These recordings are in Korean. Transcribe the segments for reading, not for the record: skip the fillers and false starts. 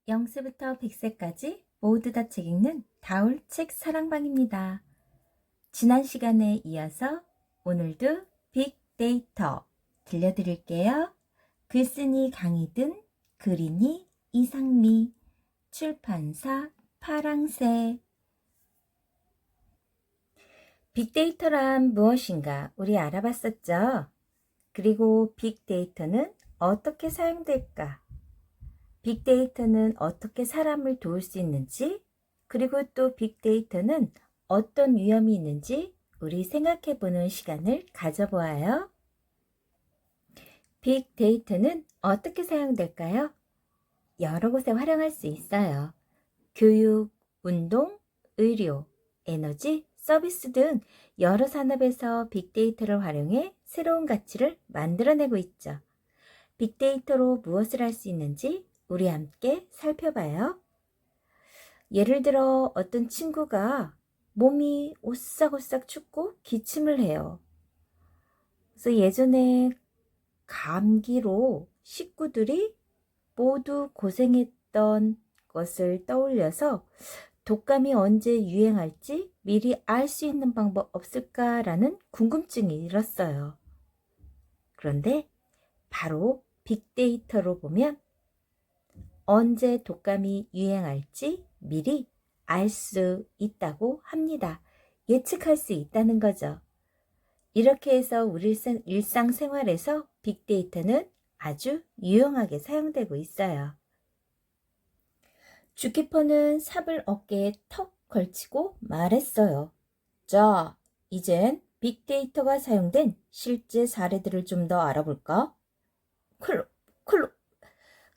0세부터 100세까지 모두 다 책 읽는 다울 책 사랑방입니다. 지난 시간에 이어서 오늘도 빅데이터 들려드릴게요. 글쓴이 강희든, 그린이 이상미, 출판사 파랑새. 빅데이터란 무엇인가 우리 알아봤었죠? 그리고 빅데이터는 어떻게 사용될까? 빅데이터는 어떻게 사람을 도울 수 있는지, 그리고 또 빅데이터는 어떤 위험이 있는지 우리 생각해보는 시간을 가져보아요. 빅데이터는 어떻게 사용될까요? 여러 곳에 활용할 수 있어요. 교육, 운동, 의료, 에너지, 서비스 등 여러 산업에서 빅데이터를 활용해 새로운 가치를 만들어내고 있죠. 빅데이터로 무엇을 할 수 있는지 우리 함께 살펴봐요. 예를 들어 어떤 친구가 몸이 오싹오싹 춥고 기침을 해요. 그래서 예전에 감기로 식구들이 모두 고생했던 것을 떠올려서 독감이 언제 유행할지 미리 알 수 있는 방법 없을까라는 궁금증이 일었어요. 그런데 바로 빅데이터로 보면 언제 독감이 유행할지 미리 알 수 있다고 합니다. 예측할 수 있다는 거죠. 이렇게 해서 우리 일상생활에서 빅데이터는 아주 유용하게 사용되고 있어요. 주키퍼는 삽을 어깨에 턱 걸치고 말했어요. 자, 이젠 빅데이터가 사용된 실제 사례들을 좀 더 알아볼까? 클록, 클록.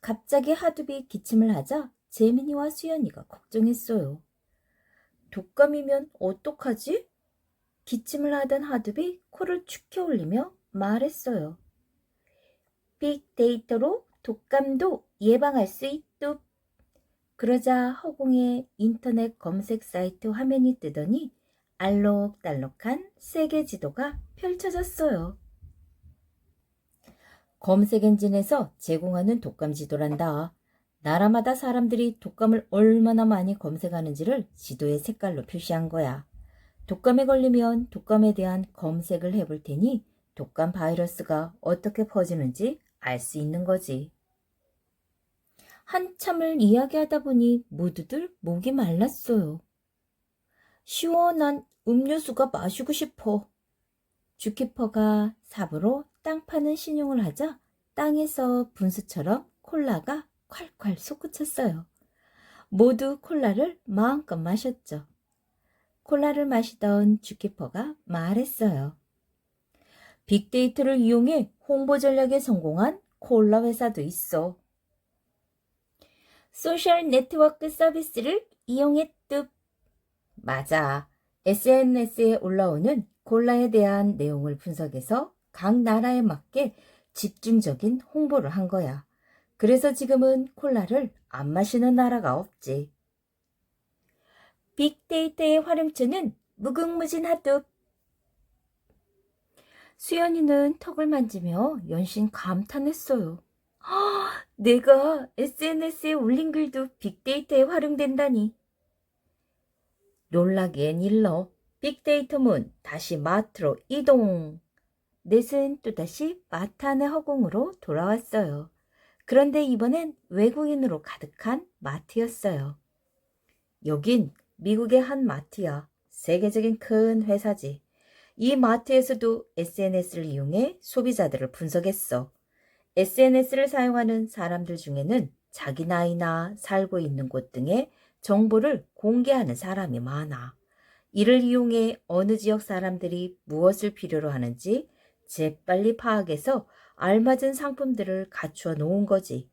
갑자기 하둡이 기침을 하자 재민이와 수연이가 걱정했어요. 독감이면 어떡하지? 기침을 하던 하둡이 코를 축혀 올리며 말했어요. 빅데이터로 독감도 예방할 수 있뚝. 그러자 허공에 인터넷 검색 사이트 화면이 뜨더니 알록달록한 세계 지도가 펼쳐졌어요. 검색 엔진에서 제공하는 독감 지도란다. 나라마다 사람들이 독감을 얼마나 많이 검색하는지를 지도의 색깔로 표시한 거야. 독감에 걸리면 독감에 대한 검색을 해볼 테니 독감 바이러스가 어떻게 퍼지는지 알 수 있는 거지. 한참을 이야기하다 보니 모두들 목이 말랐어요. 시원한 음료수가 마시고 싶어. 주키퍼가 삽으로 땅 파는 신용을 하자 땅에서 분수처럼 콜라가 콸콸 솟구쳤어요. 모두 콜라를 마음껏 마셨죠. 콜라를 마시던 주키퍼가 말했어요. 빅데이터를 이용해 홍보 전략에 성공한 콜라 회사도 있어. 소셜 네트워크 서비스를 이용했듯. 맞아. SNS에 올라오는 콜라에 대한 내용을 분석해서 각 나라에 맞게 집중적인 홍보를 한 거야. 그래서 지금은 콜라를 안 마시는 나라가 없지. 빅데이터의 활용처는 무궁무진하듯. 수연이는 턱을 만지며 연신 감탄했어요. 내가 SNS에 올린 글도 빅데이터에 활용된다니. 놀라기엔 일러. 빅데이터문 다시 마트로 이동. 넷은 또다시 마트 안의 허공으로 돌아왔어요. 그런데 이번엔 외국인으로 가득한 마트였어요. 여긴 미국의 한 마트야. 세계적인 큰 회사지. 이 마트에서도 SNS를 이용해 소비자들을 분석했어. SNS를 사용하는 사람들 중에는 자기 나이나 살고 있는 곳 등의 정보를 공개하는 사람이 많아. 이를 이용해 어느 지역 사람들이 무엇을 필요로 하는지 재빨리 파악해서 알맞은 상품들을 갖추어 놓은 거지.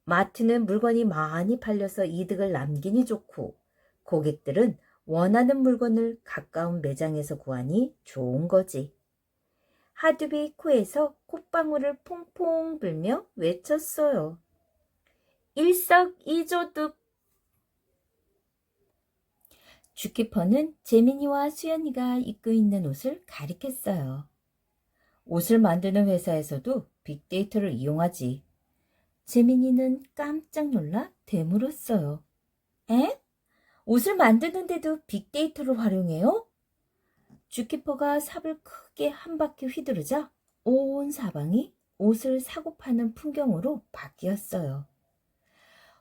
마트는 물건이 많이 팔려서 이득을 남기니 좋고, 고객들은 원하는 물건을 가까운 매장에서 구하니 좋은 거지. 하둡이 코에서 콧방울을 퐁퐁 불며 외쳤어요. 일석이조득. 주키퍼는 재민이와 수연이가 입고 있는 옷을 가리켰어요. 옷을 만드는 회사에서도 빅데이터를 이용하지. 재민이는 깜짝 놀라 되물었어요. 에? 옷을 만드는데도 빅데이터를 활용해요? 주키퍼가 삽을 크게 한 바퀴 휘두르자 온 사방이 옷을 사고 파는 풍경으로 바뀌었어요.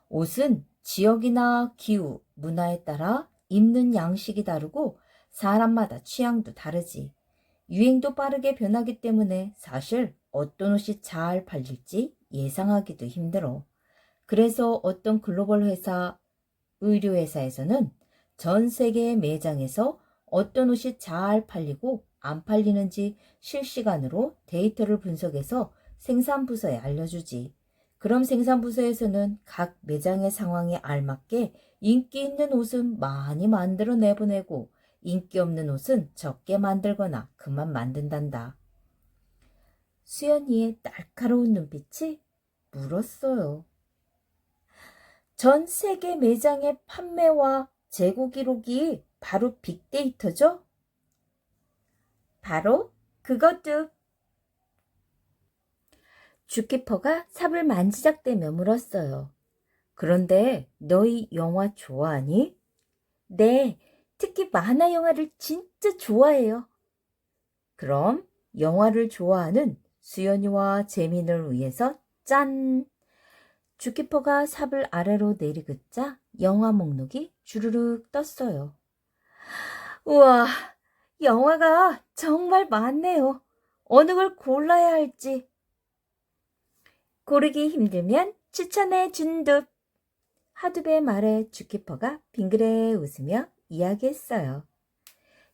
옷은 지역이나 기후, 문화에 따라 입는 양식이 다르고 사람마다 취향도 다르지. 유행도 빠르게 변하기 때문에 사실 어떤 옷이 잘 팔릴지 예상하기도 힘들어. 그래서 어떤 글로벌 회사, 의류회사에서는 전 세계 매장에서 어떤 옷이 잘 팔리고 안 팔리는지 실시간으로 데이터를 분석해서 생산부서에 알려주지. 그럼 생산부서에서는 각 매장의 상황에 알맞게 인기 있는 옷은 많이 만들어 내보내고 인기 없는 옷은 적게 만들거나 그만 만든단다. 수연이의 날카로운 눈빛이 물었어요. 전 세계 매장의 판매와 재고 기록이 바로 빅데이터죠? 바로 그것도. 주키퍼가 삽을 만지작대며 물었어요. 그런데 너희 영화 좋아하니? 네, 특히 만화 영화를 진짜 좋아해요. 그럼 영화를 좋아하는 수연이와 재민을 위해서 짠! 주키퍼가 삽을 아래로 내리긋자 영화 목록이 주르륵 떴어요. 우와, 영화가 정말 많네요. 어느 걸 골라야 할지. 고르기 힘들면 추천해 준듯. 하두배의 말에 주키퍼가 빙그레 웃으며 이야기했어요.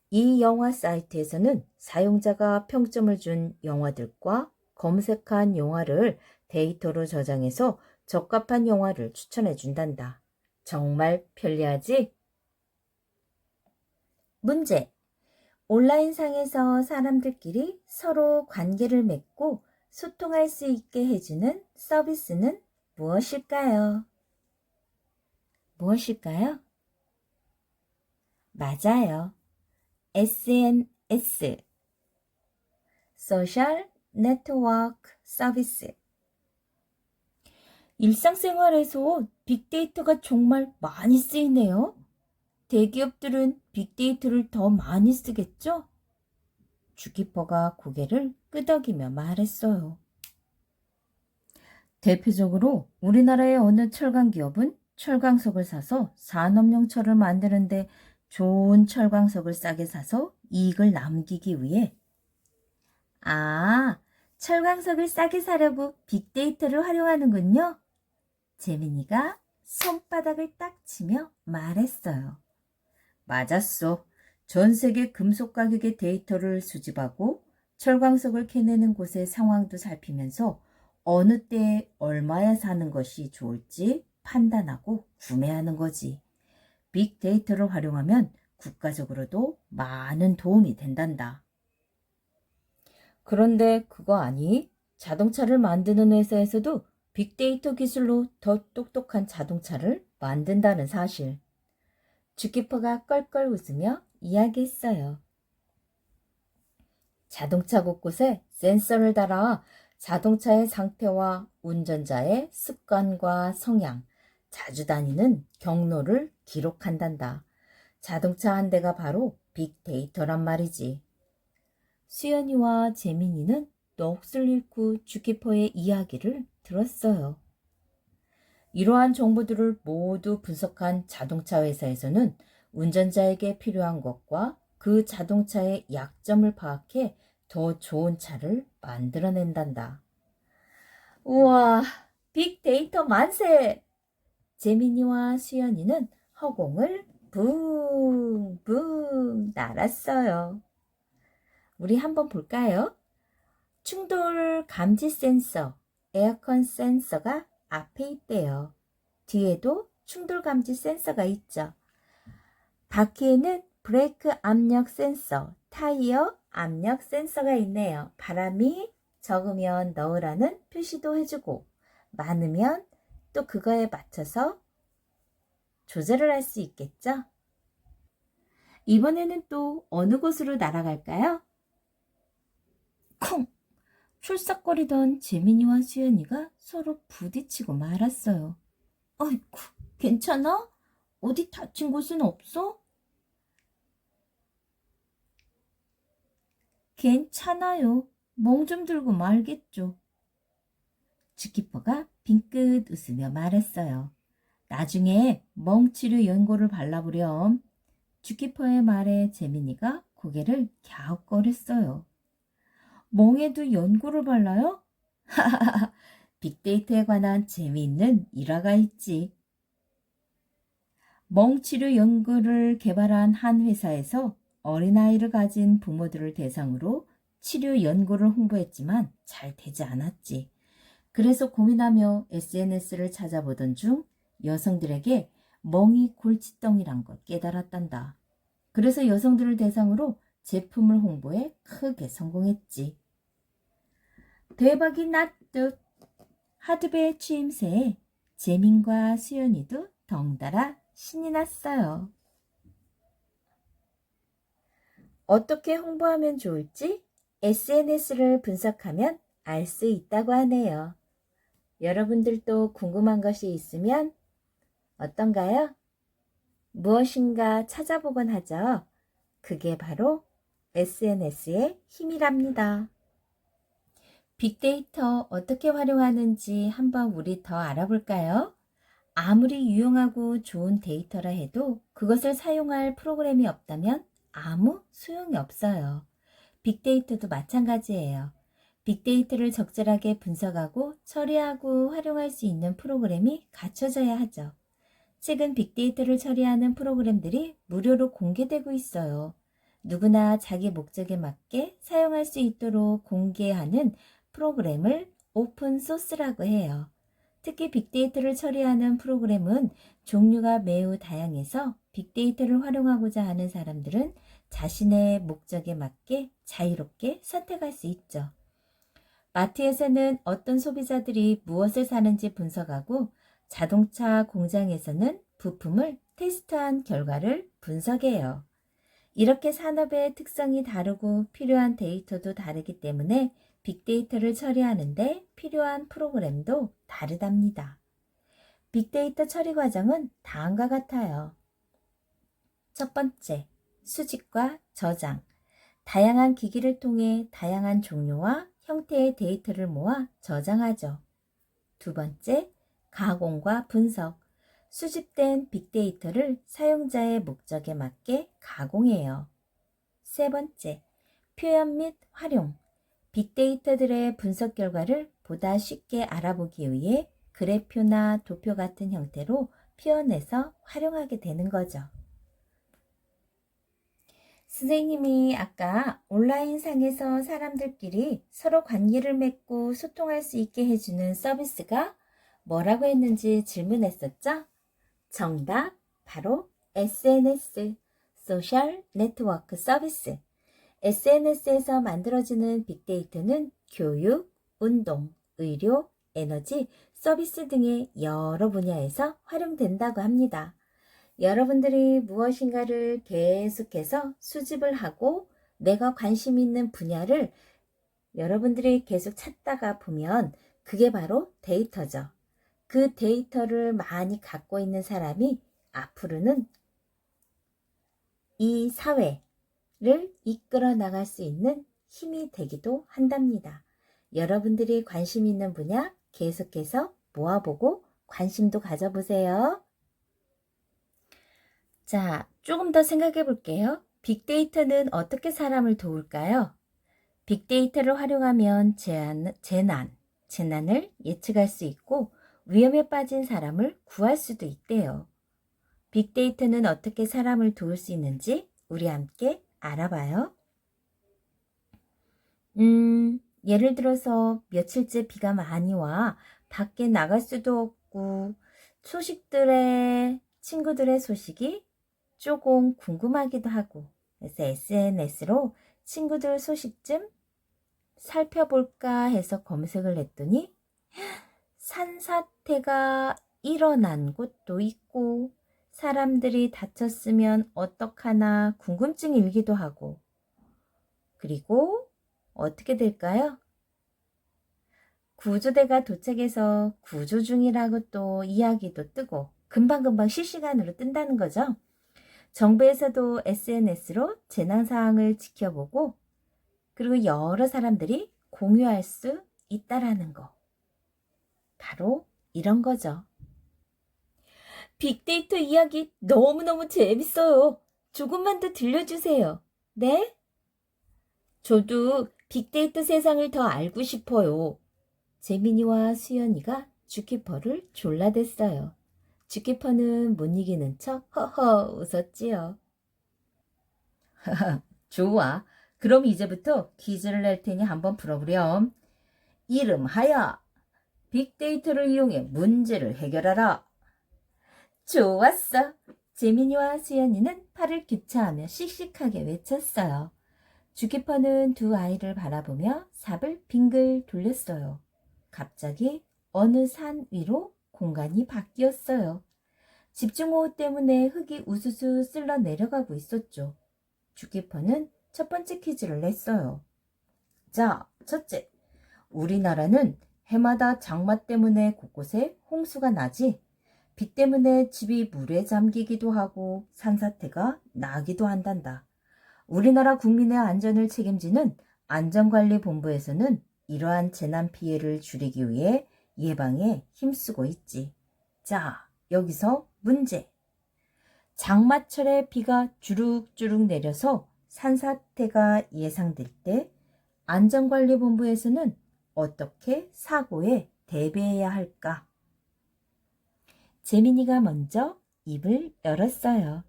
이 영화 사이트에서는 사용자가 평점을 준 영화들과 검색한 영화를 데이터로 저장해서 적합한 영화를 추천해 준단다. 정말 편리하지? 문제. 온라인상에서 사람들끼리 서로 관계를 맺고 소통할 수 있게 해주는 서비스는 무엇일까요? 무엇일까요? 맞아요. SNS, 소셜 네트워크 서비스. 일상생활에서 빅데이터가 정말 많이 쓰이네요. 대기업들은 빅데이터를 더 많이 쓰겠죠? 주키퍼가 고개를 끄덕이며 말했어요. 대표적으로 우리나라의 어느 철강 기업은 철광석을 사서 산업용 철을 만드는데 좋은 철광석을 싸게 사서 이익을 남기기 위해 철광석을 싸게 사려고 빅데이터를 활용하는군요. 재민이가 손바닥을 딱 치며 말했어요. 맞았어. 전 세계 금속 가격의 데이터를 수집하고 철광석을 캐내는 곳의 상황도 살피면서 어느 때에 얼마에 사는 것이 좋을지 판단하고 구매하는 거지. 빅데이터를 활용하면 국가적으로도 많은 도움이 된단다. 그런데 그거 아니? 자동차를 만드는 회사에서도 빅데이터 기술로 더 똑똑한 자동차를 만든다는 사실. 주키퍼가 껄껄 웃으며 이야기했어요. 자동차 곳곳에 센서를 달아 자동차의 상태와 운전자의 습관과 성향, 자주 다니는 경로를 기록한단다. 자동차 한 대가 바로 빅데이터란 말이지. 수연이와 재민이는 넋을 잃고 주키퍼의 이야기를 들었어요. 이러한 정보들을 모두 분석한 자동차 회사에서는 운전자에게 필요한 것과 그 자동차의 약점을 파악해 더 좋은 차를 만들어낸단다. 우와, 빅데이터 만세! 재민이와 수연이는 허공을 붕붕 날았어요. 우리 한번 볼까요? 충돌 감지 센서, 에어컨 센서가 앞에 있대요. 뒤에도 충돌 감지 센서가 있죠. 바퀴에는 브레이크 압력 센서, 타이어 압력 센서가 있네요. 바람이 적으면 넣으라는 표시도 해주고 많으면 또 그거에 맞춰서 조절을 할 수 있겠죠? 이번에는 또 어느 곳으로 날아갈까요? 쿵! 출석거리던 재민이와 수연이가 서로 부딪히고 말았어요. 아이고, 괜찮아? 어디 다친 곳은 없어? 괜찮아요. 멍 좀 들고 말겠죠. 주키퍼가 빙긋 웃으며 말했어요. 나중에 멍치료 연고를 발라보렴. 주키퍼의 말에 재민이가 고개를 갸웃거렸어요. 멍에도 연고를 발라요? 빅데이터에 관한 재미있는 일화가 있지. 멍치료 연고를 개발한 한 회사에서 어린아이를 가진 부모들을 대상으로 치료 연고를 홍보했지만 잘 되지 않았지. 그래서 고민하며 SNS를 찾아보던 중 여성들에게 멍이 골칫덩이란 걸 깨달았단다. 그래서 여성들을 대상으로 제품을 홍보해 크게 성공했지. 대박이 났듯 하드베의 취임새에 재민과 수연이도 덩달아 신이 났어요. 어떻게 홍보하면 좋을지 SNS를 분석하면 알 수 있다고 하네요. 여러분들도 궁금한 것이 있으면 어떤가요? 무엇인가 찾아보곤 하죠. 그게 바로 SNS의 힘이랍니다. 빅데이터 어떻게 활용하는지 한번 우리 더 알아볼까요? 아무리 유용하고 좋은 데이터라 해도 그것을 사용할 프로그램이 없다면 아무 소용이 없어요. 빅데이터도 마찬가지예요. 빅데이터를 적절하게 분석하고 처리하고 활용할 수 있는 프로그램이 갖춰져야 하죠. 최근 빅데이터를 처리하는 프로그램들이 무료로 공개되고 있어요. 누구나 자기 목적에 맞게 사용할 수 있도록 공개하는 프로그램을 오픈소스라고 해요. 특히 빅데이터를 처리하는 프로그램은 종류가 매우 다양해서 빅데이터를 활용하고자 하는 사람들은 자신의 목적에 맞게 자유롭게 선택할 수 있죠. 마트에서는 어떤 소비자들이 무엇을 사는지 분석하고 자동차 공장에서는 부품을 테스트한 결과를 분석해요. 이렇게 산업의 특성이 다르고 필요한 데이터도 다르기 때문에 빅데이터를 처리하는데 필요한 프로그램도 다르답니다. 빅데이터 처리 과정은 다음과 같아요. 첫 번째, 수집과 저장. 다양한 기기를 통해 다양한 종류와 형태의 데이터를 모아 저장하죠. 두 번째, 가공과 분석. 수집된 빅데이터를 사용자의 목적에 맞게 가공해요. 세 번째, 표현 및 활용. 빅데이터들의 분석 결과를 보다 쉽게 알아보기 위해 그래프나 도표 같은 형태로 표현해서 활용하게 되는 거죠. 선생님이 아까 온라인상에서 사람들끼리 서로 관계를 맺고 소통할 수 있게 해주는 서비스가 뭐라고 했는지 질문했었죠? 정답, 바로 SNS, 소셜 네트워크 서비스. SNS에서 만들어지는 빅데이터는 교육, 운동, 의료, 에너지, 서비스 등의 여러 분야에서 활용된다고 합니다. 여러분들이 무엇인가를 계속해서 수집을 하고 내가 관심 있는 분야를 여러분들이 계속 찾다가 보면 그게 바로 데이터죠. 그 데이터를 많이 갖고 있는 사람이 앞으로는 이 사회를 이끌어 나갈 수 있는 힘이 되기도 한답니다. 여러분들이 관심 있는 분야 계속해서 모아보고 관심도 가져보세요. 자, 조금 더 생각해 볼게요. 빅데이터는 어떻게 사람을 도울까요? 빅데이터를 활용하면 재난을 예측할 수 있고 위험에 빠진 사람을 구할 수도 있대요. 빅데이터는 어떻게 사람을 도울 수 있는지 우리 함께 알아봐요. 예를 들어서 며칠째 비가 많이 와 밖에 나갈 수도 없고 친구들의 소식이 조금 궁금하기도 하고 그래서 SNS로 친구들 소식 좀 살펴볼까 해서 검색을 했더니 산사태가 일어난 곳도 있고 사람들이 다쳤으면 어떡하나 궁금증이 일기도 하고 그리고 어떻게 될까요? 구조대가 도착해서 구조 중이라고 또 이야기도 뜨고 금방금방 실시간으로 뜬다는 거죠. 정부에서도 SNS로 재난 상황을 지켜보고 그리고 여러 사람들이 공유할 수 있다라는 거. 바로 이런 거죠. 빅데이터 이야기 너무너무 재밌어요. 조금만 더 들려주세요. 네? 저도 빅데이터 세상을 더 알고 싶어요. 재민이와 수연이가 주키퍼를 졸라댔어요. 주키퍼는 못 이기는 척 허허 웃었지요. 좋아. 그럼 이제부터 퀴즈를 낼 테니 한번 풀어보렴. 이름하여 빅데이터를 이용해 문제를 해결하라. 좋았어. 재민이와 수연이는 팔을 교차하며 씩씩하게 외쳤어요. 주키퍼는 두 아이를 바라보며 삽을 빙글 돌렸어요. 갑자기 어느 산 위로 공간이 바뀌었어요. 집중호우 때문에 흙이 우수수 쓸러 내려가고 있었죠. 주키퍼는 첫 번째 퀴즈를 냈어요. 자, 첫째. 우리나라는 해마다 장마 때문에 곳곳에 홍수가 나지. 비 때문에 집이 물에 잠기기도 하고 산사태가 나기도 한단다. 우리나라 국민의 안전을 책임지는 안전관리본부에서는 이러한 재난 피해를 줄이기 위해 예방에 힘쓰고 있지. 자, 여기서 문제. 장마철에 비가 주룩주룩 내려서 산사태가 예상될 때 안전관리본부에서는 어떻게 사고에 대비해야 할까? 재민이가 먼저 입을 열었어요.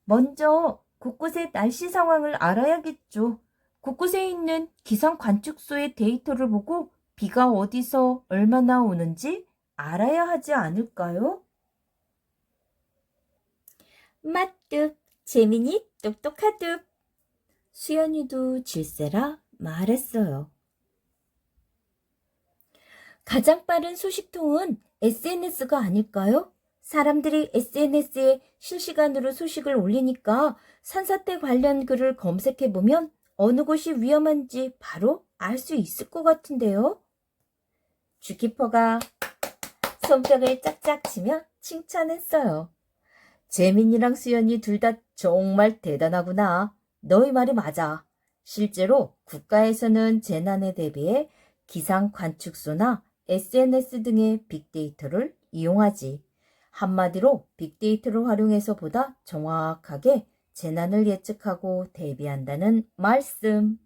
먼저 곳곳의 날씨 상황을 알아야겠죠. 곳곳에 있는 기상 관측소의 데이터를 보고 비가 어디서 얼마나 오는지 알아야 하지 않을까요? 맞뚝, 재민이 똑똑하뚝. 수연이도 질세라 말했어요. 가장 빠른 소식통은 SNS가 아닐까요? 사람들이 SNS에 실시간으로 소식을 올리니까 산사태 관련 글을 검색해보면 어느 곳이 위험한지 바로 알 수 있을 것 같은데요. 주키퍼가 손뼉을 짝짝 치며 칭찬했어요. 재민이랑 수연이 둘 다 정말 대단하구나. 너희 말이 맞아. 실제로 국가에서는 재난에 대비해 기상 관측소나 SNS 등의 빅데이터를 이용하지. 한마디로 빅데이터를 활용해서 보다 정확하게 재난을 예측하고 대비한다는 말씀.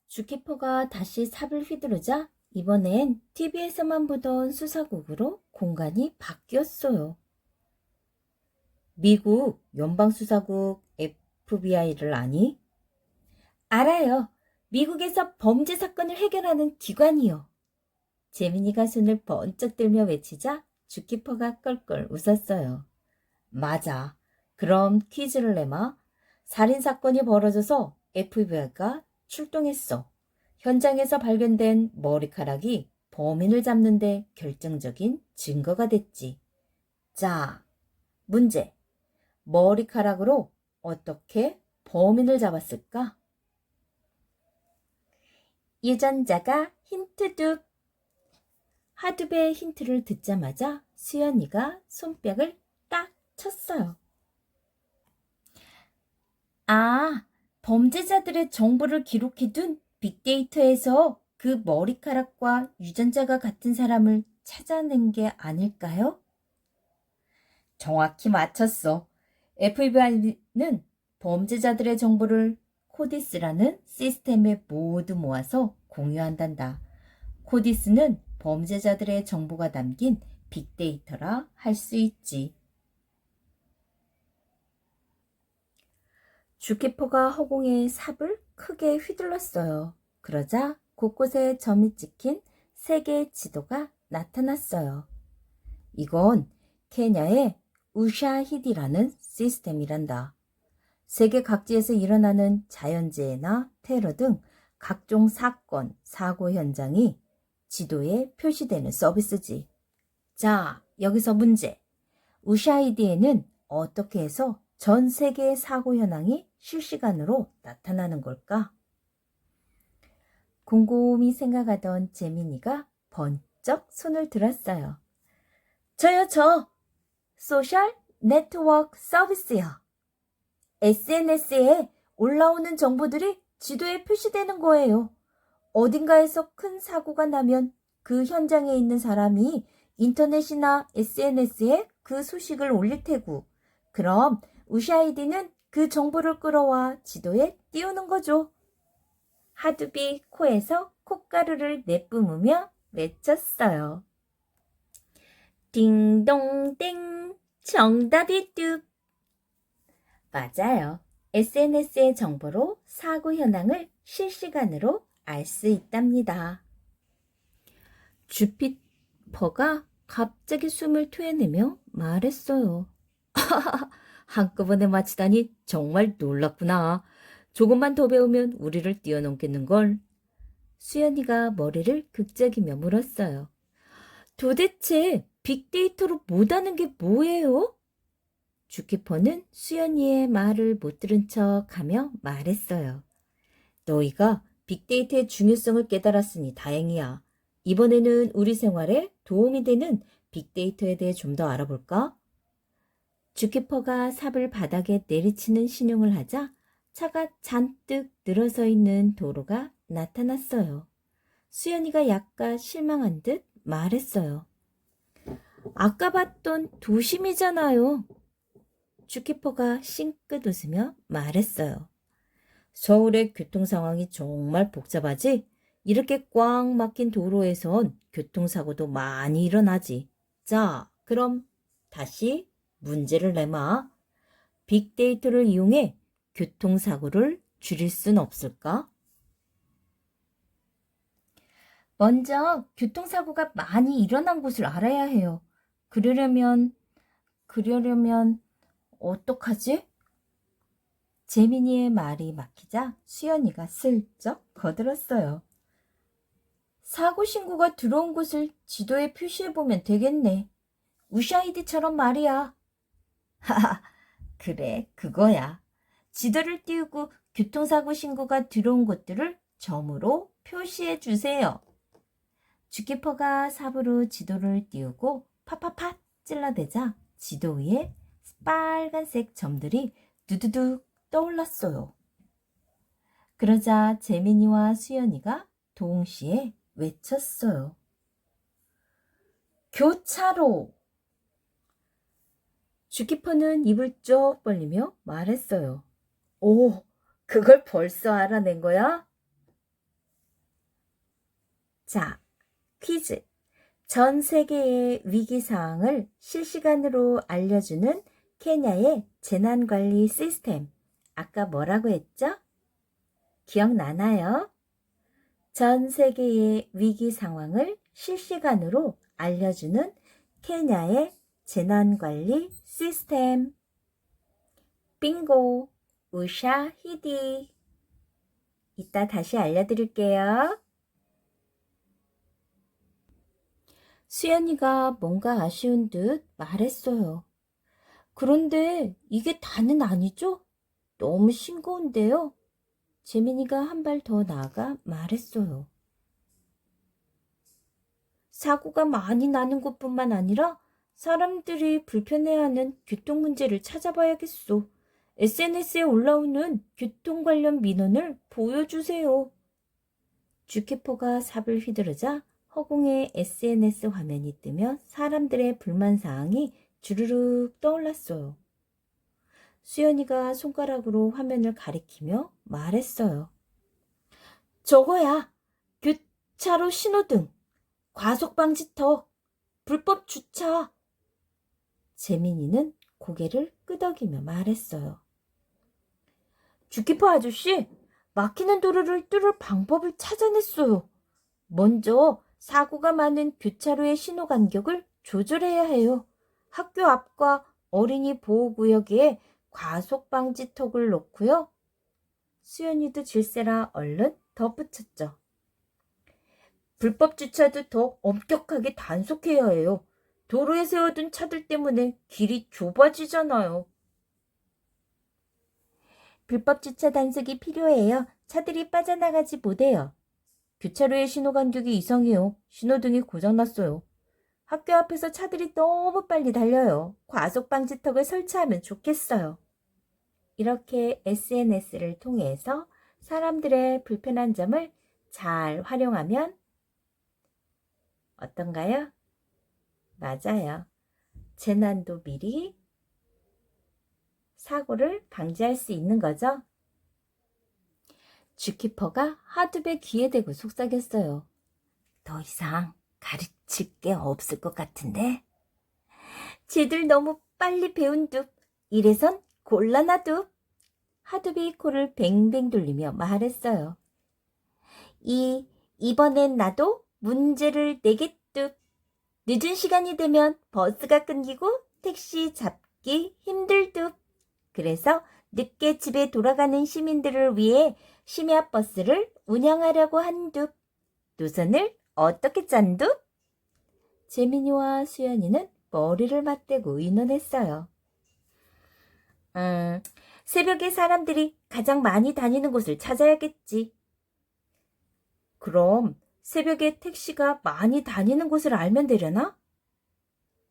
주키퍼가 다시 삽을 휘두르자 이번엔 TV에서만 보던 수사국으로 공간이 바뀌었어요. 미국 연방수사국 FBI를 아니? 알아요. 미국에서 범죄 사건을 해결하는 기관이요. 재민이가 손을 번쩍 들며 외치자 주키퍼가 껄껄 웃었어요. 맞아. 그럼 퀴즈를 내마. 살인사건이 벌어져서 FBI가 출동했어. 현장에서 발견된 머리카락이 범인을 잡는데 결정적인 증거가 됐지. 자, 문제. 머리카락으로 어떻게 범인을 잡았을까? 유전자가 힌트 뚝. 하두배의 힌트를 듣자마자 수연이가 손뼉을 딱 쳤어요. 아, 범죄자들의 정보를 기록해둔 빅데이터에서 그 머리카락과 유전자가 같은 사람을 찾아낸 게 아닐까요? 정확히 맞췄어. FBI는 범죄자들의 정보를 코디스라는 시스템에 모두 모아서 공유한단다. 코디스는 범죄자들의 정보가 담긴 빅데이터라 할 수 있지. 주키퍼가 허공에 삽을 크게 휘둘렀어요. 그러자 곳곳에 점이 찍힌 세계 지도가 나타났어요. 이건 케냐의 우샤히디라는 시스템이란다. 세계 각지에서 일어나는 자연재해나 테러 등 각종 사건, 사고 현장이 지도에 표시되는 서비스지. 자, 여기서 문제. 우샤히디에는 어떻게 해서 전 세계의 사고 현황이 실시간으로 나타나는 걸까? 곰곰이 생각하던 재민이가 번쩍 손을 들었어요. 저요. 소셜 네트워크 서비스요. SNS에 올라오는 정보들이 지도에 표시되는 거예요. 어딘가에서 큰 사고가 나면 그 현장에 있는 사람이 인터넷이나 SNS에 그 소식을 올릴 테고, 그럼 우샤이디는 그 정보를 끌어와 지도에 띄우는 거죠. 하두비 코에서 콧가루를 내뿜으며 외쳤어요. 딩동댕, 정답이 뚝. 맞아요. SNS의 정보로 사고 현황을 실시간으로 알 수 있답니다. 주피터가 갑자기 숨을 토해내며 말했어요. 한꺼번에 마치다니 정말 놀랍구나. 조금만 더 배우면 우리를 뛰어넘겠는걸. 수연이가 머리를 극적이며 물었어요. 도대체 빅데이터로 못하는 게 뭐예요? 주키퍼는 수연이의 말을 못 들은 척하며 말했어요. 너희가 빅데이터의 중요성을 깨달았으니 다행이야. 이번에는 우리 생활에 도움이 되는 빅데이터에 대해 좀 더 알아볼까? 주키퍼가 삽을 바닥에 내리치는 신용을 하자 차가 잔뜩 늘어서 있는 도로가 나타났어요. 수연이가 약간 실망한 듯 말했어요. 아까 봤던 도심이잖아요. 주키퍼가 싱긋 웃으며 말했어요. 서울의 교통 상황이 정말 복잡하지? 이렇게 꽉 막힌 도로에선 교통사고도 많이 일어나지. 자, 그럼 다시 문제를 내마. 빅데이터를 이용해 교통사고를 줄일 순 없을까? 먼저 교통사고가 많이 일어난 곳을 알아야 해요. 그러려면 어떡하지? 재민이의 말이 막히자 수연이가 슬쩍 거들었어요. 사고 신고가 들어온 곳을 지도에 표시해보면 되겠네. 우샤이드처럼 말이야. 하하, 그래, 그거야. 지도를 띄우고 교통사고 신고가 들어온 곳들을 점으로 표시해 주세요. 주키퍼가 삽으로 지도를 띄우고 팥 찔러대자 지도 위에 빨간색 점들이 두두둑 떠올랐어요. 그러자 재민이와 수연이가 동시에 외쳤어요. 교차로! 주키퍼는 입을 쭉 벌리며 말했어요. 오, 그걸 벌써 알아낸 거야? 자, 퀴즈. 전 세계의 위기 상황을 실시간으로 알려주는 케냐의 재난관리 시스템. 아까 뭐라고 했죠? 기억나나요? 전 세계의 위기 상황을 실시간으로 알려주는 케냐의 재난관리 시스템. 빙고, 우샤히디. 이따 다시 알려드릴게요. 수연이가 뭔가 아쉬운 듯 말했어요. 그런데 이게 다는 아니죠? 너무 싱거운데요? 재민이가 한 발 더 나아가 말했어요. 사고가 많이 나는 곳뿐만 아니라 사람들이 불편해하는 교통 문제를 찾아봐야겠소. SNS에 올라오는 교통 관련 민원을 보여주세요. 주키퍼가 삽을 휘두르자 허공에 SNS 화면이 뜨며 사람들의 불만사항이 주르륵 떠올랐어요. 수연이가 손가락으로 화면을 가리키며 말했어요. 저거야. 교차로 신호등, 과속방지턱, 불법 주차. 재민이는 고개를 끄덕이며 말했어요. 주키퍼 아저씨, 막히는 도로를 뚫을 방법을 찾아냈어요. 먼저 사고가 많은 교차로의 신호 간격을 조절해야 해요. 학교 앞과 어린이 보호구역에 과속방지턱을 놓고요. 수연이도 질세라 얼른 덧붙였죠. 불법 주차도 더 엄격하게 단속해야 해요. 도로에 세워둔 차들 때문에 길이 좁아지잖아요. 불법 주차 단속이 필요해요. 차들이 빠져나가지 못해요. 교차로의 신호 간격이 이상해요. 신호등이 고장났어요. 학교 앞에서 차들이 너무 빨리 달려요. 과속 방지턱을 설치하면 좋겠어요. 이렇게 SNS를 통해서 사람들의 불편한 점을 잘 활용하면 어떤가요? 맞아요. 재난도 미리 사고를 방지할 수 있는 거죠. 쥐키퍼가 하둡의 귀에 대고 속삭였어요. 더 이상 가르칠 게 없을 것 같은데? 쟤들 너무 빨리 배운 듯. 이래선 곤란하듯. 하둡이 코를 뱅뱅 돌리며 말했어요. 이번엔 나도 문제를 내겠듯. 늦은 시간이 되면 버스가 끊기고 택시 잡기 힘들듯. 그래서 늦게 집에 돌아가는 시민들을 위해 심야버스를 운영하려고 한듯. 노선을 어떻게 짠듯? 재민이와 수연이는 머리를 맞대고 의논했어요. 새벽에 사람들이 가장 많이 다니는 곳을 찾아야겠지. 그럼 새벽에 택시가 많이 다니는 곳을 알면 되려나?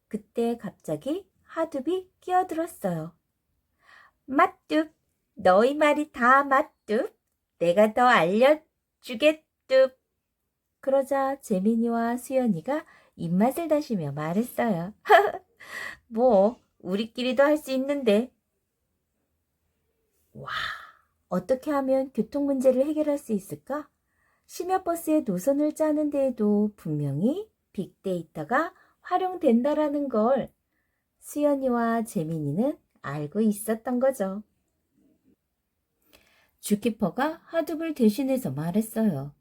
그때 갑자기 하둡이 끼어들었어요. 맞뚝, 너희 말이 다 맞뚝. 내가 더 알려주겠뚝. 그러자 재민이와 수연이가 입맛을 다시며 말했어요. 뭐 우리끼리도 할 수 있는데. 와, 어떻게 하면 교통 문제를 해결할 수 있을까? 심야버스의 노선을 짜는 데에도 분명히 빅데이터가 활용된다라는 걸 수연이와 재민이는 알고 있었던 거죠. 쥐키퍼가 하둡을 대신해서 말했어요.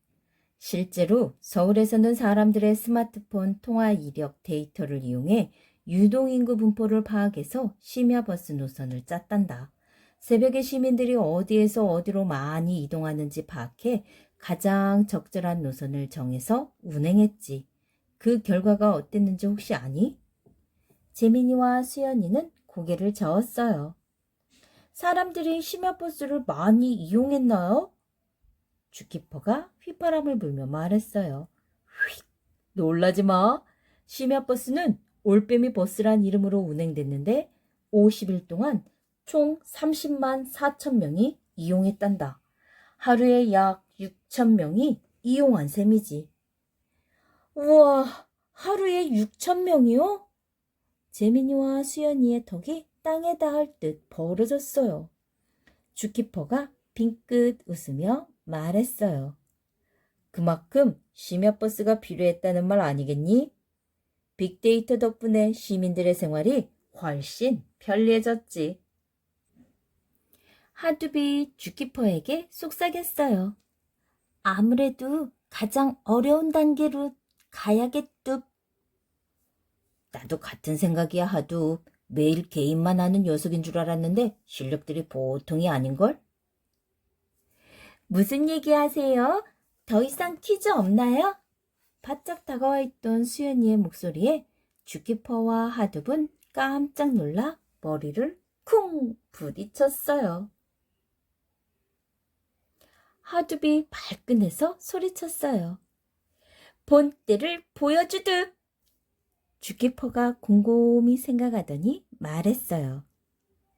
실제로 서울에서는 사람들의 스마트폰 통화 이력 데이터를 이용해 유동인구 분포를 파악해서 심야버스 노선을 짰단다. 새벽에 시민들이 어디에서 어디로 많이 이동하는지 파악해 가장 적절한 노선을 정해서 운행했지. 그 결과가 어땠는지 혹시 아니? 재민이와 수연이는 고개를 저었어요. 사람들이 심야버스를 많이 이용했나요? 쥐키퍼가 휘파람을 불며 말했어요. 휙! 놀라지 마. 심야버스는 올빼미 버스란 이름으로 운행됐는데 50일 동안 총 30만 4천 명이 이용했단다. 하루에 약 6천 명이 이용한 셈이지. 우와, 하루에 6천 명이요? 재민이와 수연이의 턱이 땅에 닿을 듯 벌어졌어요. 쥐키퍼가 빙긋 웃으며 말했어요. 그만큼 심야버스가 필요했다는 말 아니겠니? 빅데이터 덕분에 시민들의 생활이 훨씬 편리해졌지. 하둡이 쥐키퍼에게 속삭였어요. 아무래도 가장 어려운 단계로 가야겠뚝. 나도 같은 생각이야, 하둡. 매일 게임만 하는 녀석인 줄 알았는데 실력들이 보통이 아닌걸? 무슨 얘기 하세요? 더 이상 퀴즈 없나요? 바짝 다가와 있던 수연이의 목소리에 쥐키퍼와 하둡은 깜짝 놀라 머리를 쿵 부딪혔어요. 하둡이 발끈해서 소리쳤어요. 본때를 보여주듯. 쥐키퍼가 곰곰이 생각하더니 말했어요.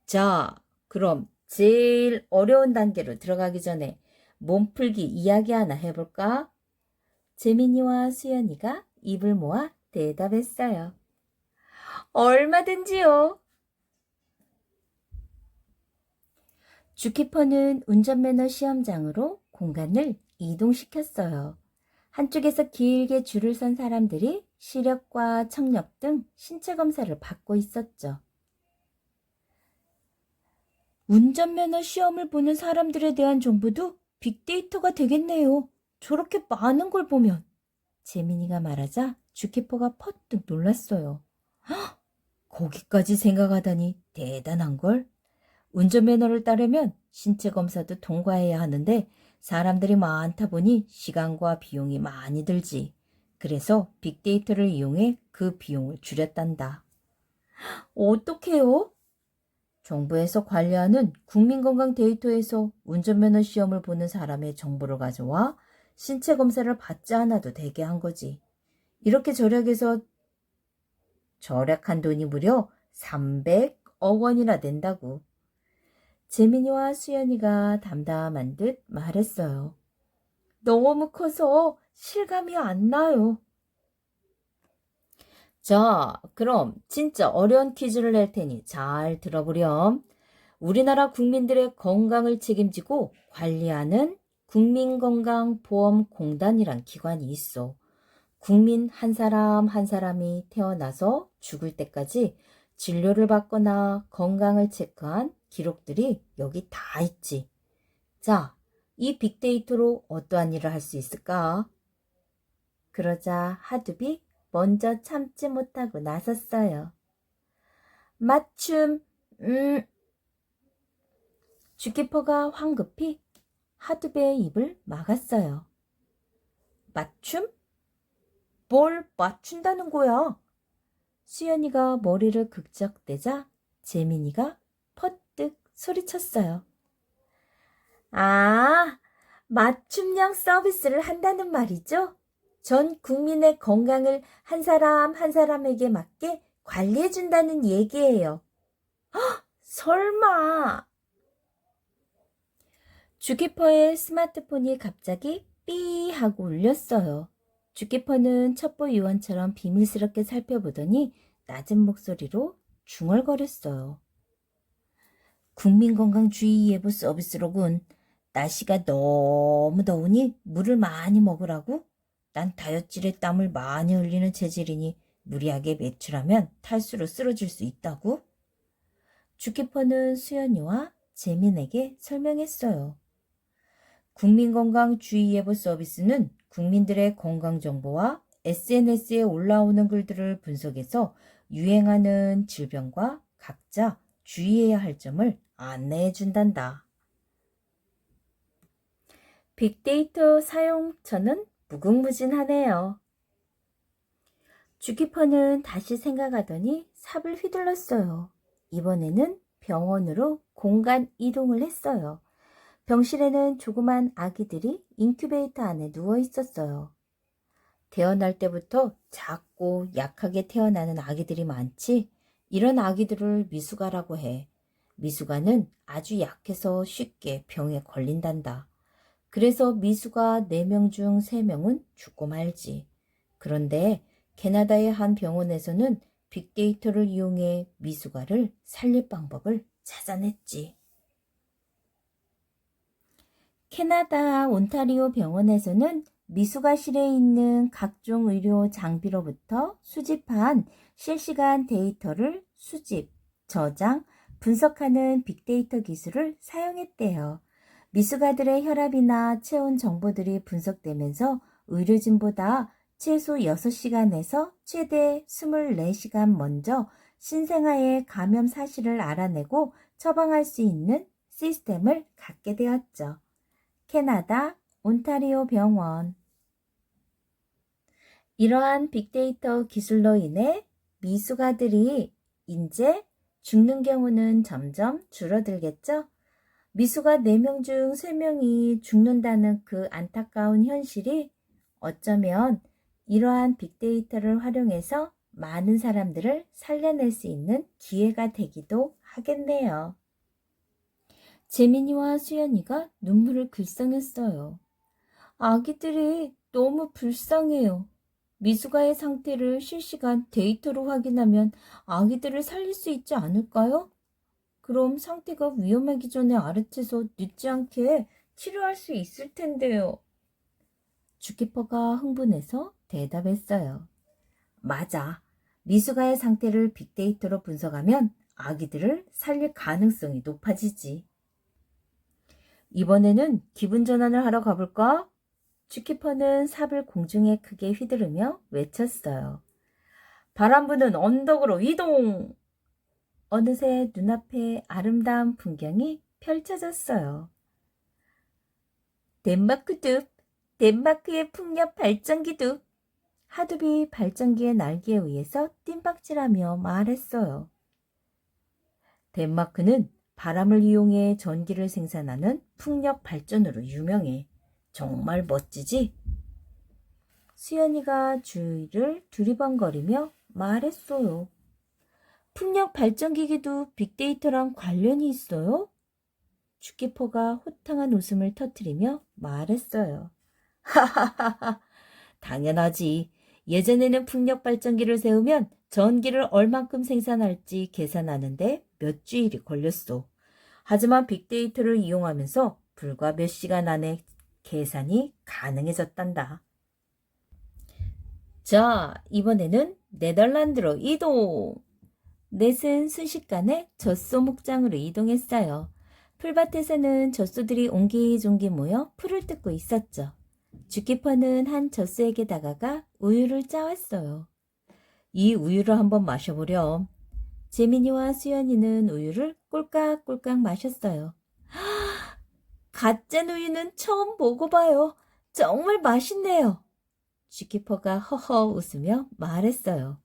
자, 그럼 제일 어려운 단계로 들어가기 전에 몸풀기 이야기 하나 해볼까? 재민이와 수연이가 입을 모아 대답했어요. 얼마든지요. 쥐키퍼는 운전면허 시험장으로 공간을 이동시켰어요. 한쪽에서 길게 줄을 선 사람들이 시력과 청력 등 신체 검사를 받고 있었죠. 운전면허 시험을 보는 사람들에 대한 정보도 빅데이터가 되겠네요. 저렇게 많은 걸 보면. 재민이가 말하자 쥐키퍼가 퍼뜩 놀랐어요. 헉, 거기까지 생각하다니 대단한걸. 운전면허를 따려면 신체 검사도 통과해야 하는데 사람들이 많다 보니 시간과 비용이 많이 들지. 그래서 빅데이터를 이용해 그 비용을 줄였단다. 어떡해요? 정부에서 관리하는 국민건강 데이터에서 운전면허 시험을 보는 사람의 정보를 가져와 신체 검사를 받지 않아도 되게 한 거지. 이렇게 절약한 돈이 무려 300억 원이나 된다고. 재민이와 수연이가 담담한 듯 말했어요. 너무 커서 실감이 안 나요. 자, 그럼 진짜 어려운 퀴즈를 낼 테니 잘 들어보렴. 우리나라 국민들의 건강을 책임지고 관리하는 국민건강보험공단이란 기관이 있어. 국민 한 사람 한 사람이 태어나서 죽을 때까지 진료를 받거나 건강을 체크한 기록들이 여기 다 있지. 자, 이 빅데이터로 어떠한 일을 할 수 있을까? 그러자 하두비 먼저 참지 못하고 나섰어요. 맞춤, 주키퍼가 황급히 하두비의 입을 막았어요. 맞춤? 뭘 맞춘다는 거야? 수연이가 머리를 극적대자 재민이가 퍼뜩 소리쳤어요. 아, 맞춤형 서비스를 한다는 말이죠? 전 국민의 건강을 한 사람 한 사람에게 맞게 관리해준다는 얘기예요. 헉, 설마. 주키퍼의 스마트폰이 갑자기 삐 하고 울렸어요. 주키퍼는 첩보 요원처럼 비밀스럽게 살펴보더니 낮은 목소리로 중얼거렸어요. 국민건강주의예보 서비스로군. 날씨가 너무 더우니 물을 많이 먹으라고? 난 다혈질에 땀을 많이 흘리는 체질이니 무리하게 외출하면 탈수로 쓰러질 수 있다고? 주키퍼는 수연이와 재민에게 설명했어요. 국민건강주의예보 서비스는 국민들의 건강정보와 SNS에 올라오는 글들을 분석해서 유행하는 질병과 각자 주의해야 할 점을 안내해 준단다. 빅데이터 사용처는 무궁무진하네요. 주키퍼는 다시 생각하더니 삽을 휘둘렀어요. 이번에는 병원으로 공간 이동을 했어요. 병실에는 조그만 아기들이 인큐베이터 안에 누워 있었어요. 태어날 때부터 작고 약하게 태어나는 아기들이 많지. 이런 아기들을 미숙아라고 해. 미숙아는 아주 약해서 쉽게 병에 걸린단다. 그래서 미숙아 4명 중 3명은 죽고 말지. 그런데 캐나다의 한 병원에서는 빅데이터를 이용해 미숙아를 살릴 방법을 찾아냈지. 캐나다 온타리오 병원에서는 미숙아실에 있는 각종 의료 장비로부터 수집한 실시간 데이터를 수집, 저장, 분석하는 빅데이터 기술을 사용했대요. 미숙아들의 혈압이나 체온 정보들이 분석되면서 의료진보다 최소 6시간에서 최대 24시간 먼저 신생아의 감염 사실을 알아내고 처방할 수 있는 시스템을 갖게 되었죠. 캐나다 온타리오 병원. 이러한 빅데이터 기술로 인해 미숙아들이 이제 죽는 경우는 점점 줄어들겠죠? 미숙아 4명 중 3명이 죽는다는 그 안타까운 현실이 어쩌면 이러한 빅데이터를 활용해서 많은 사람들을 살려낼 수 있는 기회가 되기도 하겠네요. 재민이와 수연이가 눈물을 글썽였어요. 아기들이 너무 불쌍해요. 미숙아의 상태를 실시간 데이터로 확인하면 아기들을 살릴 수 있지 않을까요? 그럼 상태가 위험하기 전에 알아채서 늦지 않게 치료할 수 있을 텐데요. 주키퍼가 흥분해서 대답했어요. 맞아. 미숙아의 상태를 빅데이터로 분석하면 아기들을 살릴 가능성이 높아지지. 이번에는 기분 전환을 하러 가볼까? 주키퍼는 삽을 공중에 크게 휘두르며 외쳤어요. 바람 부는 언덕으로 이동! 어느새 눈앞에 아름다운 풍경이 펼쳐졌어요. 덴마크의 풍력 발전기도. 하두비 발전기의 날개에 의해서 뜀박질하며 말했어요. 덴마크는 바람을 이용해 전기를 생산하는 풍력 발전으로 유명해. 정말 멋지지? 수연이가 주위를 두리번거리며 말했어요. 풍력 발전기기도 빅데이터랑 관련이 있어요? 주키퍼가 호탕한 웃음을 터뜨리며 말했어요. 하하하하, 당연하지. 예전에는 풍력 발전기를 세우면 전기를 얼만큼 생산할지 계산하는데 몇 주일이 걸렸어. 하지만 빅데이터를 이용하면서 불과 몇 시간 안에 계산이 가능해졌단다. 자, 이번에는 네덜란드로 이동! 넷은 순식간에 젖소 목장으로 이동했어요. 풀밭에서는 젖소들이 옹기종기 모여 풀을 뜯고 있었죠. 주키퍼는 한 젖소에게 다가가 우유를 짜왔어요. 이 우유를 한번 마셔보렴. 재민이와 수연이는 우유를 꼴깍꼴깍 마셨어요. 갓짠 우유는 처음 먹어봐요. 정말 맛있네요. 주키퍼가 허허 웃으며 말했어요.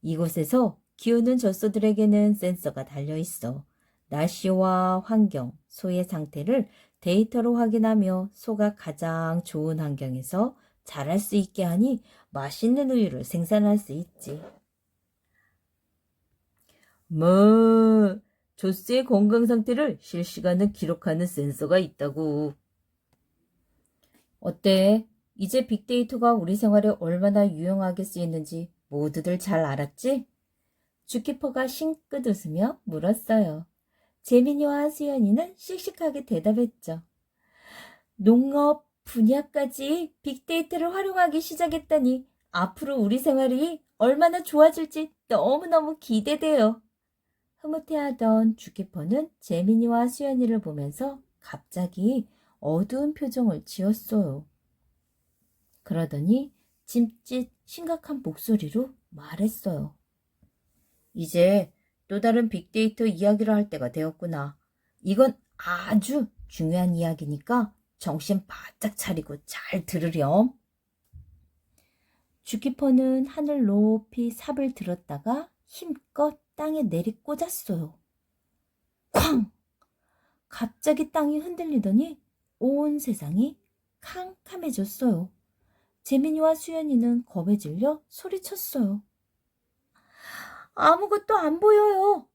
이곳에서 키우는 젖소들에게는 센서가 달려있어. 날씨와 환경, 소의 상태를 데이터로 확인하며 소가 가장 좋은 환경에서 자랄 수 있게 하니 맛있는 우유를 생산할 수 있지. 젖소의 건강 상태를 실시간으로 기록하는 센서가 있다고. 어때? 이제 빅데이터가 우리 생활에 얼마나 유용하게 쓰이는지 모두들 잘 알았지? 주키퍼가 싱긋 웃으며 물었어요. 재민이와 수연이는 씩씩하게 대답했죠. 농업 분야까지 빅데이터를 활용하기 시작했다니 앞으로 우리 생활이 얼마나 좋아질지 너무너무 기대돼요. 흐뭇해하던 주키퍼는 재민이와 수연이를 보면서 갑자기 어두운 표정을 지었어요. 그러더니 짐짓 심각한 목소리로 말했어요. 이제 또 다른 빅데이터 이야기를 할 때가 되었구나. 이건 아주 중요한 이야기니까 정신 바짝 차리고 잘 들으렴. 주키퍼는 하늘 높이 삽을 들었다가 힘껏 땅에 내리꽂았어요. 쾅! 갑자기 땅이 흔들리더니 온 세상이 캄캄해졌어요. 재민이와 수연이는 겁에 질려 소리쳤어요. 아무것도 안 보여요.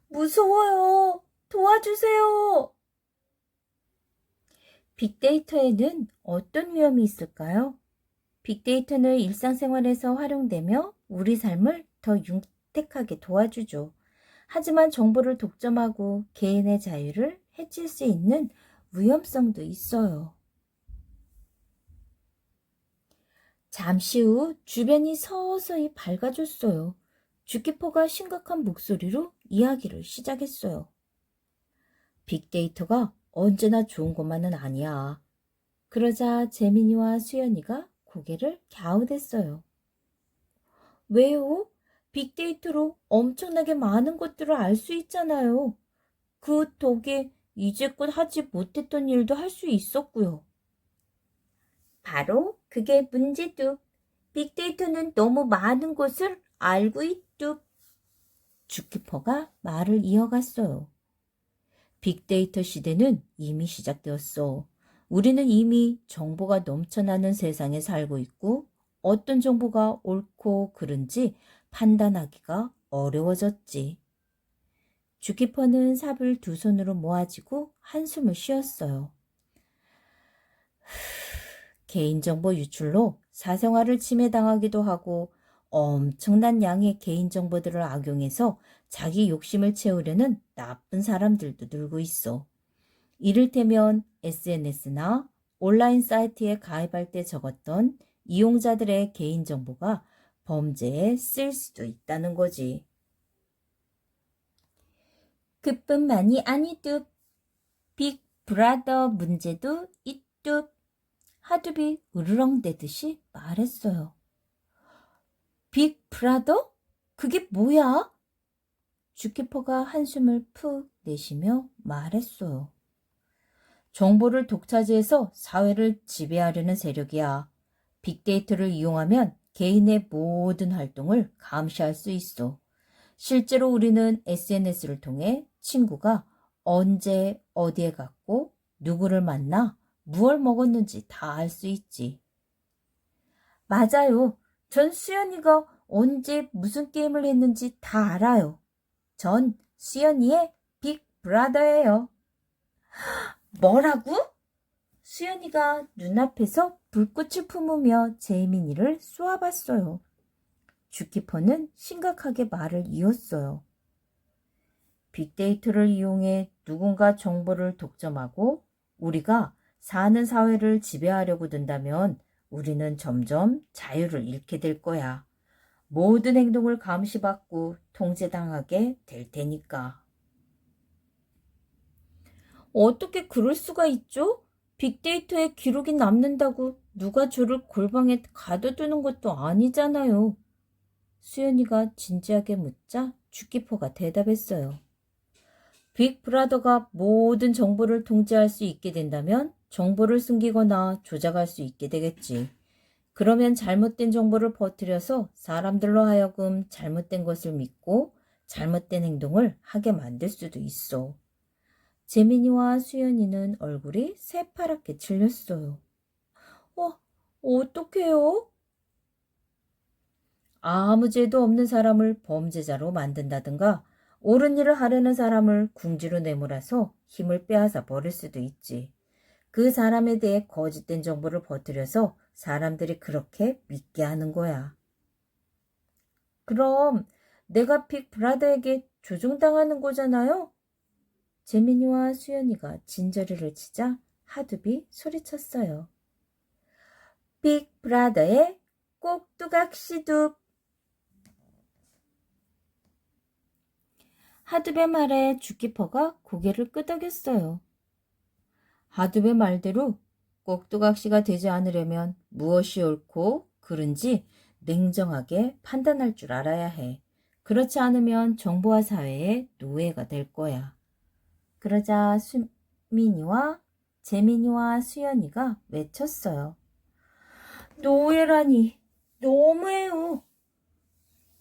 무서워요. 도와주세요. 빅데이터에는 어떤 위험이 있을까요? 빅데이터는 일상생활에서 활용되며 우리 삶을 더 윤택하게 도와주죠. 하지만 정보를 독점하고 개인의 자유를 해칠 수 있는 위험성도 있어요. 잠시 후 주변이 서서히 밝아졌어요. 주키퍼가 심각한 목소리로 이야기를 시작했어요. 빅데이터가 언제나 좋은 것만은 아니야. 그러자 재민이와 수연이가 고개를 갸웃했어요. 왜요? 빅데이터로 엄청나게 많은 것들을 알 수 있잖아요. 그 덕에 이제껏 하지 못했던 일도 할 수 있었고요. 바로 그게 문제도. 빅데이터는 너무 많은 것을 알고 있뚝. 주키퍼가 말을 이어갔어요. 빅데이터 시대는 이미 시작되었어. 우리는 이미 정보가 넘쳐나는 세상에 살고 있고 어떤 정보가 옳고 그른지 판단하기가 어려워졌지. 주키퍼는 삽을 두 손으로 모아쥐고 한숨을 쉬었어요. 개인정보 유출로 사생활을 침해당하기도 하고 엄청난 양의 개인정보들을 악용해서 자기 욕심을 채우려는 나쁜 사람들도 늘고 있어. 이를테면 SNS나 온라인 사이트에 가입할 때 적었던 이용자들의 개인정보가 범죄에 쓸 수도 있다는 거지. 그뿐만이 아니뚝. 빅브라더 문제도 있뚝. 하두비 으르렁대듯이 말했어요. 빅브라더? 그게 뭐야? 주키퍼가 한숨을 푹 내쉬며 말했어요. 정보를 독차지해서 사회를 지배하려는 세력이야. 빅데이터를 이용하면 개인의 모든 활동을 감시할 수 있어. 실제로 우리는 SNS를 통해 친구가 언제 어디에 갔고 누구를 만나 무얼 먹었는지 다 알 수 있지. 맞아요. 전 수연이가 언제 무슨 게임을 했는지 다 알아요. 전 수연이의 빅브라더예요. 뭐라고? 수연이가 눈앞에서 불꽃을 품으며 재민이를 쏘아봤어요. 주키퍼는 심각하게 말을 이었어요. 빅데이터를 이용해 누군가 정보를 독점하고 우리가 사는 사회를 지배하려고 든다면 우리는 점점 자유를 잃게 될 거야. 모든 행동을 감시받고 통제당하게 될 테니까. 어떻게 그럴 수가 있죠? 빅데이터에 기록이 남는다고 누가 저를 골방에 가둬두는 것도 아니잖아요. 수연이가 진지하게 묻자 주키퍼가 대답했어요. 빅브라더가 모든 정보를 통제할 수 있게 된다면 정보를 숨기거나 조작할 수 있게 되겠지. 그러면 잘못된 정보를 퍼뜨려서 사람들로 하여금 잘못된 것을 믿고 잘못된 행동을 하게 만들 수도 있어. 재민이와 수연이는 얼굴이 새파랗게 질렸어요. 어떡해요? 아무 죄도 없는 사람을 범죄자로 만든다든가 옳은 일을 하려는 사람을 궁지로 내몰아서 힘을 빼앗아 버릴 수도 있지. 그 사람에 대해 거짓된 정보를 퍼뜨려서 사람들이 그렇게 믿게 하는 거야. 그럼 내가 빅브라더에게 조종당하는 거잖아요? 재민이와 수연이가 진저리를 치자 하두비 소리쳤어요. 빅브라더의 꼭두각시둡. 하두배 말에 주키퍼가 고개를 끄덕였어요. 하두배 말대로 꼭두각시가 되지 않으려면 무엇이 옳고 그른지 냉정하게 판단할 줄 알아야 해. 그렇지 않으면 정보화 사회의 노예가 될 거야. 그러자 재민이와 수연이가 외쳤어요. 노예라니 너무해요.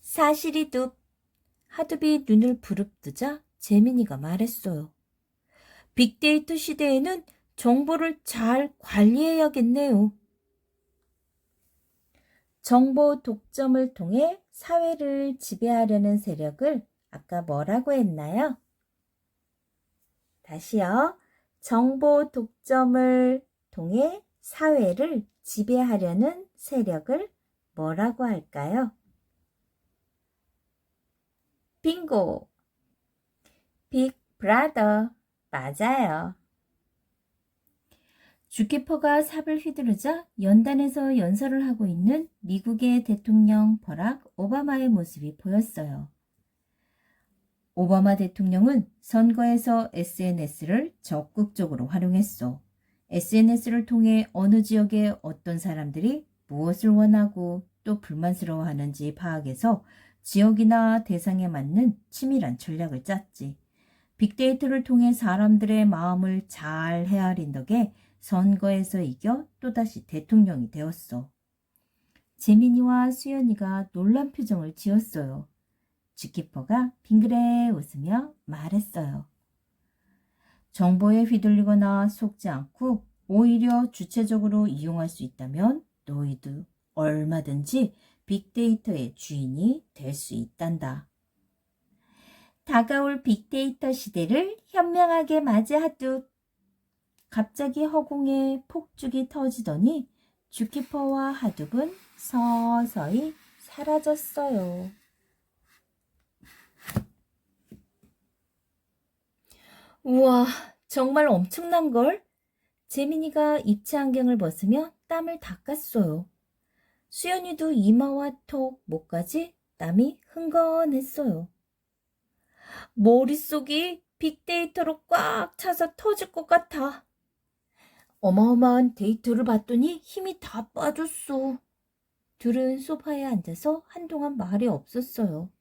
사실이두. 하두비 눈을 부릅뜨자 재민이가 말했어요. 빅데이터 시대에는 정보를 잘 관리해야겠네요. 정보 독점을 통해 사회를 지배하려는 세력을 아까 뭐라고 했나요? 다시요. 정보 독점을 통해 사회를 지배하려는 세력을 뭐라고 할까요? 빙고! 빅브라더. 맞아요. 주키퍼가 삽을 휘두르자 연단에서 연설을 하고 있는 미국의 대통령 버락 오바마의 모습이 보였어요. 오바마 대통령은 선거에서 SNS를 적극적으로 활용했어. SNS를 통해 어느 지역의 어떤 사람들이 무엇을 원하고 또 불만스러워하는지 파악해서 지역이나 대상에 맞는 치밀한 전략을 짰지. 빅데이터를 통해 사람들의 마음을 잘 헤아린 덕에 선거에서 이겨 또다시 대통령이 되었어. 재민이와 수연이가 놀란 표정을 지었어요. 주키퍼가 빙그레 웃으며 말했어요. 정보에 휘둘리거나 속지 않고 오히려 주체적으로 이용할 수 있다면 너희도 얼마든지 빅데이터의 주인이 될 수 있단다. 다가올 빅데이터 시대를 현명하게 맞이하듯. 갑자기 허공에 폭죽이 터지더니 주키퍼와 하둡은 서서히 사라졌어요. 우와, 정말 엄청난걸? 재민이가 입체 안경을 벗으며 땀을 닦았어요. 수연이도 이마와 턱, 목까지 땀이 흥건했어요. 머릿속이 빅데이터로 꽉 차서 터질 것 같아. 어마어마한 데이터를 봤더니 힘이 다 빠졌어. 둘은 소파에 앉아서 한동안 말이 없었어요.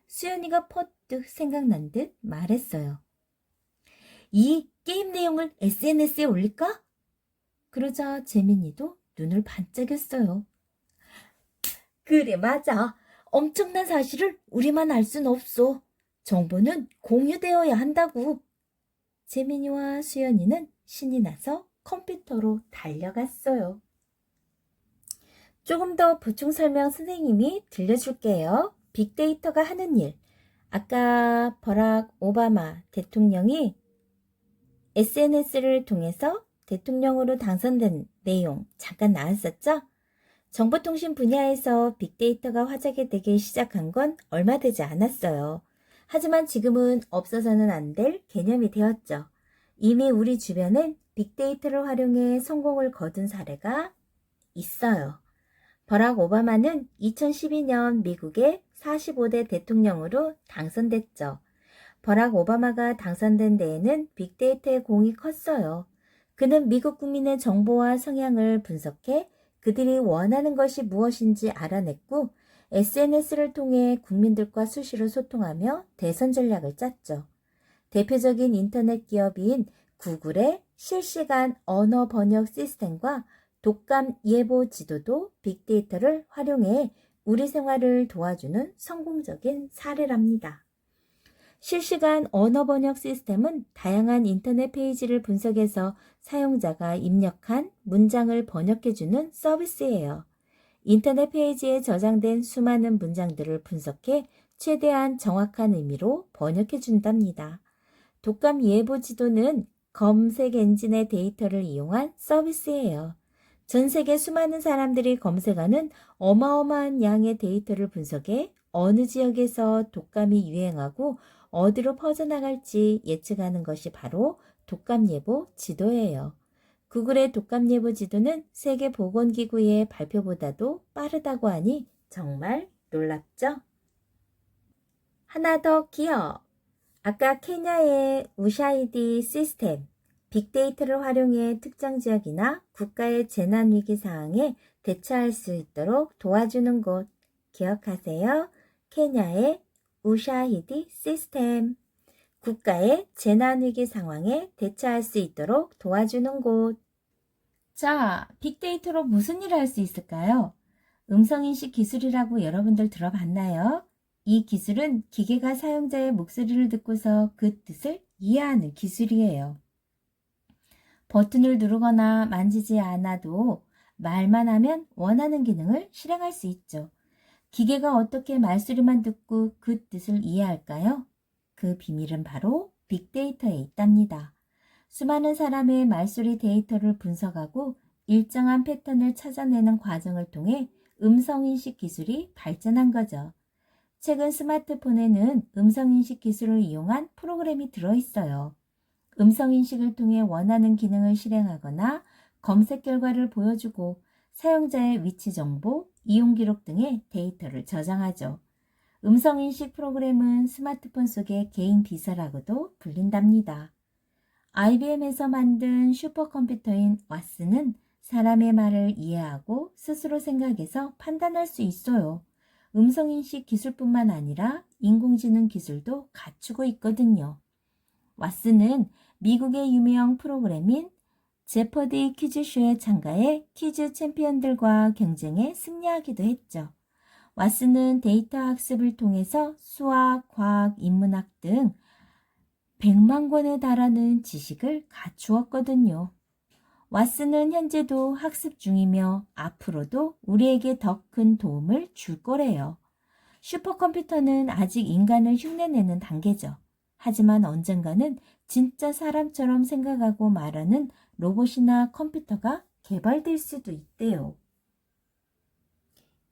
수연이가 퍼뜩 생각난 듯 말했어요. 이 게임 내용을 SNS에 올릴까? 그러자 재민이도 눈을 반짝였어요. 그래, 맞아. 엄청난 사실을 우리만 알 순 없어. 정보는 공유되어야 한다고. 재민이와 수연이는 신이 나서 컴퓨터로 달려갔어요. 조금 더 보충 설명 선생님이 들려줄게요. 빅데이터가 하는 일. 아까 버락 오바마 대통령이 SNS를 통해서 대통령으로 당선된 내용 잠깐 나왔었죠? 정보통신 분야에서 빅데이터가 화제가 되기 시작한 건 얼마 되지 않았어요. 하지만 지금은 없어서는 안 될 개념이 되었죠. 이미 우리 주변엔 빅데이터를 활용해 성공을 거둔 사례가 있어요. 버락 오바마는 2012년 미국의 45대 대통령으로 당선됐죠. 버락 오바마가 당선된 데에는 빅데이터의 공이 컸어요. 그는 미국 국민의 정보와 성향을 분석해 그들이 원하는 것이 무엇인지 알아냈고 SNS를 통해 국민들과 수시로 소통하며 대선 전략을 짰죠. 대표적인 인터넷 기업인 구글의 실시간 언어 번역 시스템과 독감 예보 지도도 빅데이터를 활용해 우리 생활을 도와주는 성공적인 사례랍니다. 실시간 언어 번역 시스템은 다양한 인터넷 페이지를 분석해서 사용자가 입력한 문장을 번역해주는 서비스예요. 인터넷 페이지에 저장된 수많은 문장들을 분석해 최대한 정확한 의미로 번역해준답니다. 독감 예보 지도는 검색 엔진의 데이터를 이용한 서비스예요. 전 세계 수많은 사람들이 검색하는 어마어마한 양의 데이터를 분석해 어느 지역에서 독감이 유행하고 어디로 퍼져나갈지 예측하는 것이 바로 독감 예보 지도예요. 구글의 독감 예보 지도는 세계보건기구의 발표보다도 빠르다고 하니 정말 놀랍죠? 하나 더 기억! 아까 케냐의 우샤이디 시스템, 빅데이터를 활용해 특정 지역이나 국가의 재난위기 상황에 대처할 수 있도록 도와주는 곳 기억하세요? 케냐의 우샤히디 시스템, 국가의 재난위기 상황에 대처할 수 있도록 도와주는 곳. 자, 빅데이터로 무슨 일을 할 수 있을까요? 음성인식 기술이라고 여러분들 들어봤나요? 이 기술은 기계가 사용자의 목소리를 듣고서 그 뜻을 이해하는 기술이에요. 버튼을 누르거나 만지지 않아도 말만 하면 원하는 기능을 실행할 수 있죠. 기계가 어떻게 말소리만 듣고 그 뜻을 이해할까요? 그 비밀은 바로 빅데이터에 있답니다. 수많은 사람의 말소리 데이터를 분석하고 일정한 패턴을 찾아내는 과정을 통해 음성인식 기술이 발전한 거죠. 최근 스마트폰에는 음성인식 기술을 이용한 프로그램이 들어있어요. 음성인식을 통해 원하는 기능을 실행하거나 검색 결과를 보여주고 사용자의 위치 정보, 이용 기록 등의 데이터를 저장하죠. 음성인식 프로그램은 스마트폰 속의 개인 비서라고도 불린답니다. IBM에서 만든 슈퍼컴퓨터인 왓슨은 사람의 말을 이해하고 스스로 생각해서 판단할 수 있어요. 음성인식 기술뿐만 아니라 인공지능 기술도 갖추고 있거든요. 왓슨은 미국의 유명 프로그램인 제퍼디 퀴즈쇼에 참가해 퀴즈 챔피언들과 경쟁에 승리하기도 했죠. 왓슨은 데이터 학습을 통해서 수학, 과학, 인문학 등 100만 권에 달하는 지식을 갖추었거든요. 왓슨은 현재도 학습 중이며 앞으로도 우리에게 더 큰 도움을 줄 거래요. 슈퍼컴퓨터는 아직 인간을 흉내내는 단계죠. 하지만 언젠가는 진짜 사람처럼 생각하고 말하는 로봇이나 컴퓨터가 개발될 수도 있대요.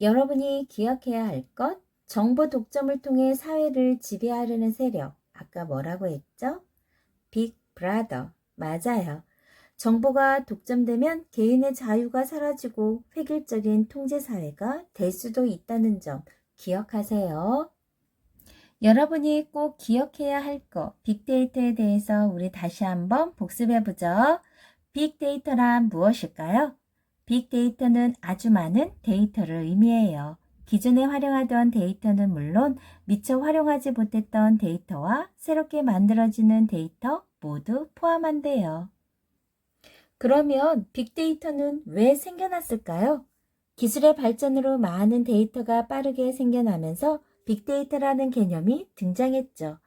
여러분이 기억해야 할 것, 정보 독점을 통해 사회를 지배하려는 세력, 아까 뭐라고 했죠? 빅 브라더, 맞아요. 정보가 독점되면 개인의 자유가 사라지고 획일적인 통제사회가 될 수도 있다는 점 기억하세요. 여러분이 꼭 기억해야 할 것, 빅데이터에 대해서 우리 다시 한번 복습해보죠. 빅데이터란 무엇일까요? 빅데이터는 아주 많은 데이터를 의미해요. 기존에 활용하던 데이터는 물론 미처 활용하지 못했던 데이터와 새롭게 만들어지는 데이터 모두 포함한대요. 그러면 빅데이터는 왜 생겨났을까요? 기술의 발전으로 많은 데이터가 빠르게 생겨나면서 빅데이터라는 개념이 등장했죠.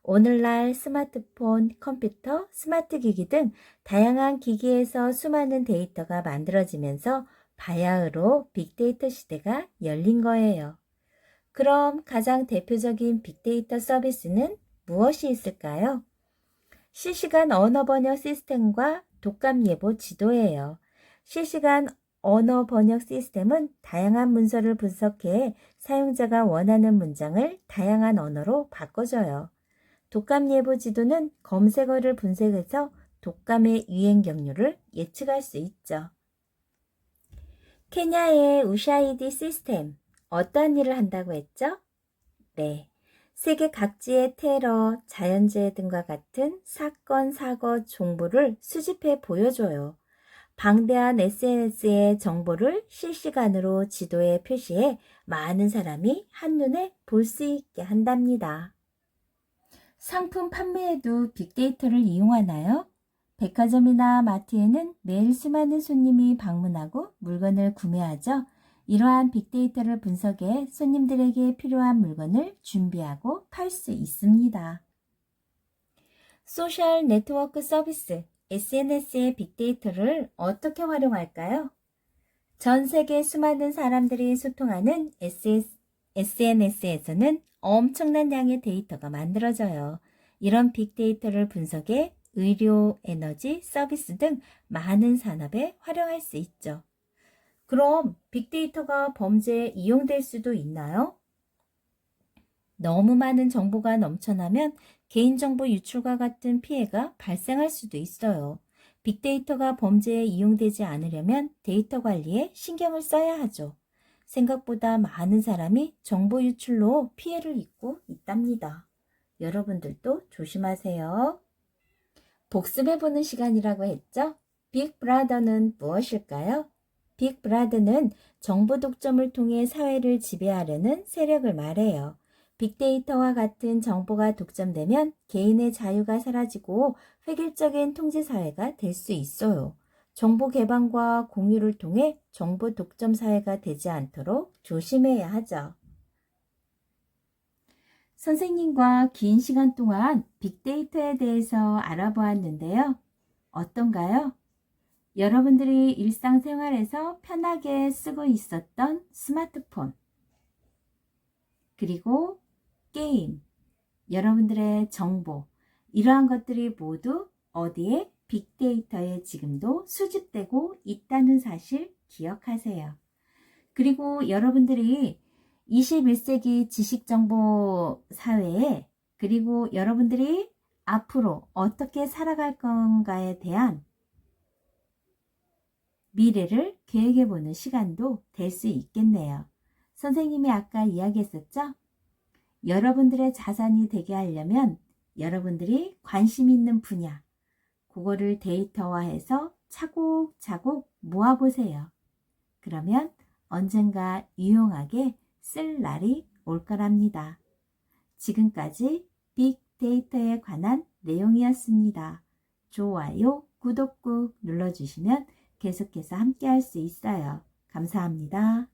오늘날 스마트폰, 컴퓨터, 스마트 기기 등 다양한 기기에서 수많은 데이터가 만들어지면서 바야흐로 빅데이터 시대가 열린 거예요. 그럼 가장 대표적인 빅데이터 서비스는 무엇이 있을까요? 실시간 언어 번역 시스템과 독감 예보 지도예요. 실시간 언어 번역 시스템은 다양한 문서를 분석해 사용자가 원하는 문장을 다양한 언어로 바꿔줘요. 독감 예보 지도는 검색어를 분석해서 독감의 유행 경로를 예측할 수 있죠. 케냐의 우샤이디 시스템, 어떤 일을 한다고 했죠? 네, 세계 각지의 테러, 자연재해 등과 같은 사건, 사고 정보를 수집해 보여줘요. 방대한 SNS의 정보를 실시간으로 지도에 표시해 많은 사람이 한눈에 볼 수 있게 한답니다. 상품 판매에도 빅데이터를 이용하나요? 백화점이나 마트에는 매일 수많은 손님이 방문하고 물건을 구매하죠. 이러한 빅데이터를 분석해 손님들에게 필요한 물건을 준비하고 팔 수 있습니다. 소셜 네트워크 서비스, SNS의 빅데이터를 어떻게 활용할까요? 전 세계 수많은 사람들이 소통하는 SNS에서는 엄청난 양의 데이터가 만들어져요. 이런 빅데이터를 분석해 의료, 에너지, 서비스 등 많은 산업에 활용할 수 있죠. 그럼 빅데이터가 범죄에 이용될 수도 있나요? 너무 많은 정보가 넘쳐나면 개인정보 유출과 같은 피해가 발생할 수도 있어요. 빅데이터가 범죄에 이용되지 않으려면 데이터 관리에 신경을 써야 하죠. 생각보다 많은 사람이 정보 유출로 피해를 입고 있답니다. 여러분들도 조심하세요. 복습해보는 시간이라고 했죠? 빅브라더는 무엇일까요? 빅브라더는 정보 독점을 통해 사회를 지배하려는 세력을 말해요. 빅데이터와 같은 정보가 독점되면 개인의 자유가 사라지고 획일적인 통제사회가 될 수 있어요. 정보 개방과 공유를 통해 정보 독점 사회가 되지 않도록 조심해야 하죠. 선생님과 긴 시간 동안 빅데이터에 대해서 알아보았는데요. 어떤가요? 여러분들이 일상생활에서 편하게 쓰고 있었던 스마트폰, 그리고 게임, 여러분들의 정보, 이러한 것들이 모두 어디에? 빅데이터에 지금도 수집되고 있다는 사실 기억하세요. 그리고 여러분들이 21세기 지식정보 사회에, 그리고 여러분들이 앞으로 어떻게 살아갈 건가에 대한 미래를 계획해보는 시간도 될 수 있겠네요. 선생님이 아까 이야기했었죠? 여러분들의 자산이 되게 하려면 여러분들이 관심 있는 분야, 그거를 데이터화해서 차곡차곡 모아보세요. 그러면 언젠가 유용하게 쓸 날이 올 거랍니다. 지금까지 빅데이터에 관한 내용이었습니다. 좋아요, 구독 꾹 눌러주시면 계속해서 함께 할 수 있어요. 감사합니다.